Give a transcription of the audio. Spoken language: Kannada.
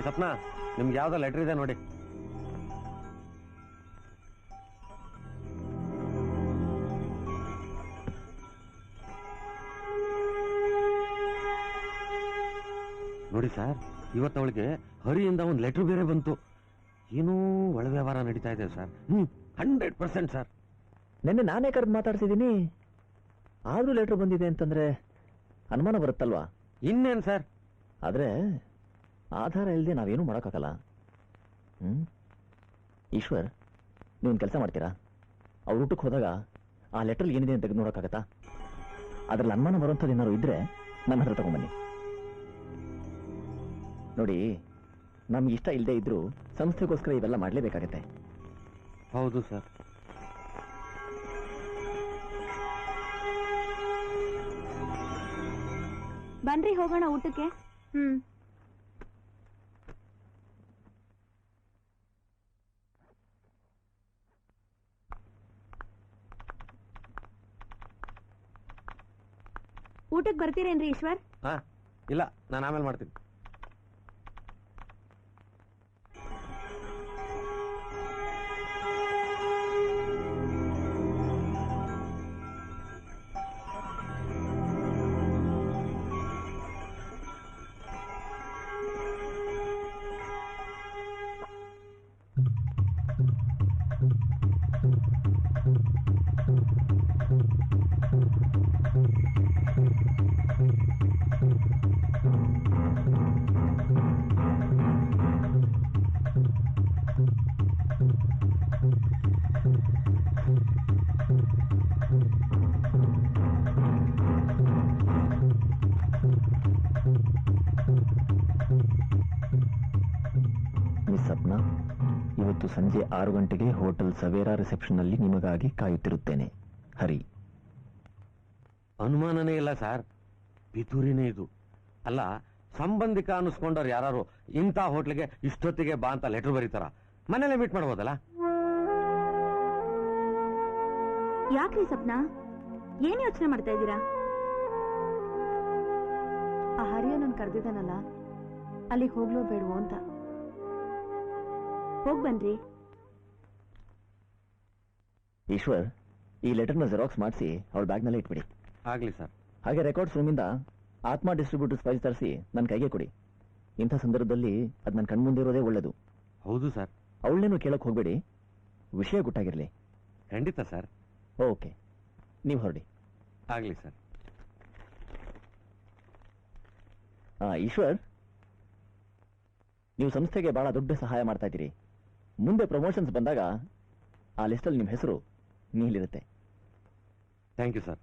ಸಪ್ನಾ, ನಿಮ್ಗೆ ಯಾವ್ದೋ ಲೆಟರ್ ಇದೆ ನೋಡಿ. ನೋಡಿ ಸರ್, ಇವತ್ತು ಅವಳಿಗೆ ಹರಿಯಿಂದ ಒಂದು ಲೆಟರ್ ಬೇರೆ ಬಂತು. ಏನೋ ಒಳ ವ್ಯವಹಾರ ನಡೀತಾ ಇದೆ ಸರ್. 100% ಸರ್. ನಿನ್ನೆ ನಾನೇ ಕರೆದು ಮಾತಾಡ್ತಿದ್ದೀನಿ, ಆದ್ರೂ ಲೆಟರ್ ಬಂದಿದೆ ಅಂತಂದ್ರೆ ಅನುಮಾನ ಬರುತ್ತಲ್ವಾ? ಇನ್ನೇನು ಸರ್, ಆದ್ರೆ ಆಧಾರ ಇಲ್ಲದೆ ನಾವೇನು ಮಾಡೋಕ್ಕಾಗಲ್ಲ. ಈಶ್ವರ್, ನೀವೊಂದು ಕೆಲಸ ಮಾಡ್ತೀರಾ? ಅವ್ರ ಊಟಕ್ಕೆ ಹೋದಾಗ ಆ ಲೆಟರ್ ಏನಿದೆ ಅಂತ ತೆಗೆದು ನೋಡೋಕ್ಕಾಗತ್ತಾ? ಅದ್ರಲ್ಲಿ ಅನುಮಾನ ಬರುವಂಥದ್ದು ಏನಾದ್ರು ಇದ್ರೆ ನನ್ನ ಹತ್ರ ತಗೊಂಬನ್ನಿ. ನೋಡಿ, ನಮ್ಗೆ ಇಷ್ಟ ಇಲ್ಲದೆ ಇದ್ರೂ ಸಂಸ್ಥೆಗೋಸ್ಕರ ಇವೆಲ್ಲ ಮಾಡಲೇಬೇಕಾಗತ್ತೆ. ಹೌದು ಸರ್. ಬನ್ರಿ ಹೋಗೋಣ ಊಟಕ್ಕೆ. ಊಟಕ್ಕೆ ಬರ್ತೀರೇನ್ರಿ ಈಶ್ವರ್? ಹಾ, ಇಲ್ಲ, ನಾನು ಆಮೇಲೆ ಮಾಡ್ತೀನಿ. ಮಿಸ್ ಸಪ್ನಾ, ಇವತ್ತು ಸಂಜೆ 6 ಗಂಟೆಗೆ ಹೋಟೆಲ್ ಸವೇರಾ ರಿಸೆಪ್ಷನ್ನಲ್ಲಿ ನಿಮಗಾಗಿ ಕಾಯುತ್ತಿರುತ್ತೇನೆ. ಹರಿ. ಅನುಮಾನನೇ ಇಲ್ಲ ಸರ್, ಪಿತೂರಿನೇ ಇದು. ಅಲ್ಲ, ಸಂಬಂಧಿಕ ಅನ್ನಿಸ್ಕೊಂಡವ್ರು ಯಾರು ಇಂಥ ಹೋಟ್ಲಿಗೆ ಇಷ್ಟೊತ್ತಿಗೆ ಬಾ ಅಂತ ಲೆಟರ್ ಬರೀತಾರ? ಮನೇಲೆ ಮೀಟ್ ಮಾಡ್ಬೋದಲ್ಲ? ಯಾಕ್ರಿ ಸಪ್ನಾ, ಏನ್ ಯೋಚನೆ ಮಾಡ್ತಾ ಇದ್ದೀರಾ? ಆ ಹರಿಯ ನನ್ ಕರೆದಿದ್ದಾನಲ್ಲ, ಅಲ್ಲಿಗೆ ಹೋಗ್ಲೋ ಬೇಡವೋ ಅಂತ. ಹೋಗ್ ಬನ್ರಿ. ಈಶ್ವರ್, ಈ ಲೆಟರ್ನ ಜೆರಾಕ್ಸ್ ಮಾಡಿಸಿ ಅವಳ ಬ್ಯಾಗ್ನಲ್ಲೇ ಇಟ್ಬಿಡಿ. ಆಗ್ಲಿ ಸರ್. ಹಾಗೆ ರೆಕಾರ್ಡ್ಸ್ ರೂಮಿಂದ ಆತ್ಮ ಡಿಸ್ಟ್ರಿಬ್ಯೂಟರ್ಸ್ ಫೈಲ್ ತರಿಸಿ ನನ್ನ ಕೈಗೆ ಕೊಡಿ. ಇಂಥ ಸಂದರ್ಭದಲ್ಲಿ ಅದು ನನ್ನ ಕಣ್ಮುಂದೆ ಇರೋದೇ ಒಳ್ಳೇದು. ಹೌದು ಸರ್. ಅವಳನ್ನೇನು ಕೇಳಕ್ ಹೋಗ್ಬೇಡಿ, ವಿಷಯ ಗೊತ್ತಾಗಿರ್ಲಿ. ಖಂಡಿತ ಸರ್. ಓಕೆ, ನೀವು ಹೊರಡಿ. ಆಗ್ಲಿ ಸರ್. ಈಶ್ವರ್, ನೀವು ಸಂಸ್ಥೆಗೆ ಬಹಳ ದೊಡ್ಡ ಸಹಾಯ ಮಾಡ್ತಾ ಇದ್ದೀರಿ. ಮುಂದೆ ಪ್ರಮೋಷನ್ಸ್ ಬಂದಾಗ ಆ ಲಿಸ್ಟಲ್ಲಿ ನಿಮ್ಮ ಹೆಸರು ನೀಲಿರುತ್ತೆ. Thank you sir.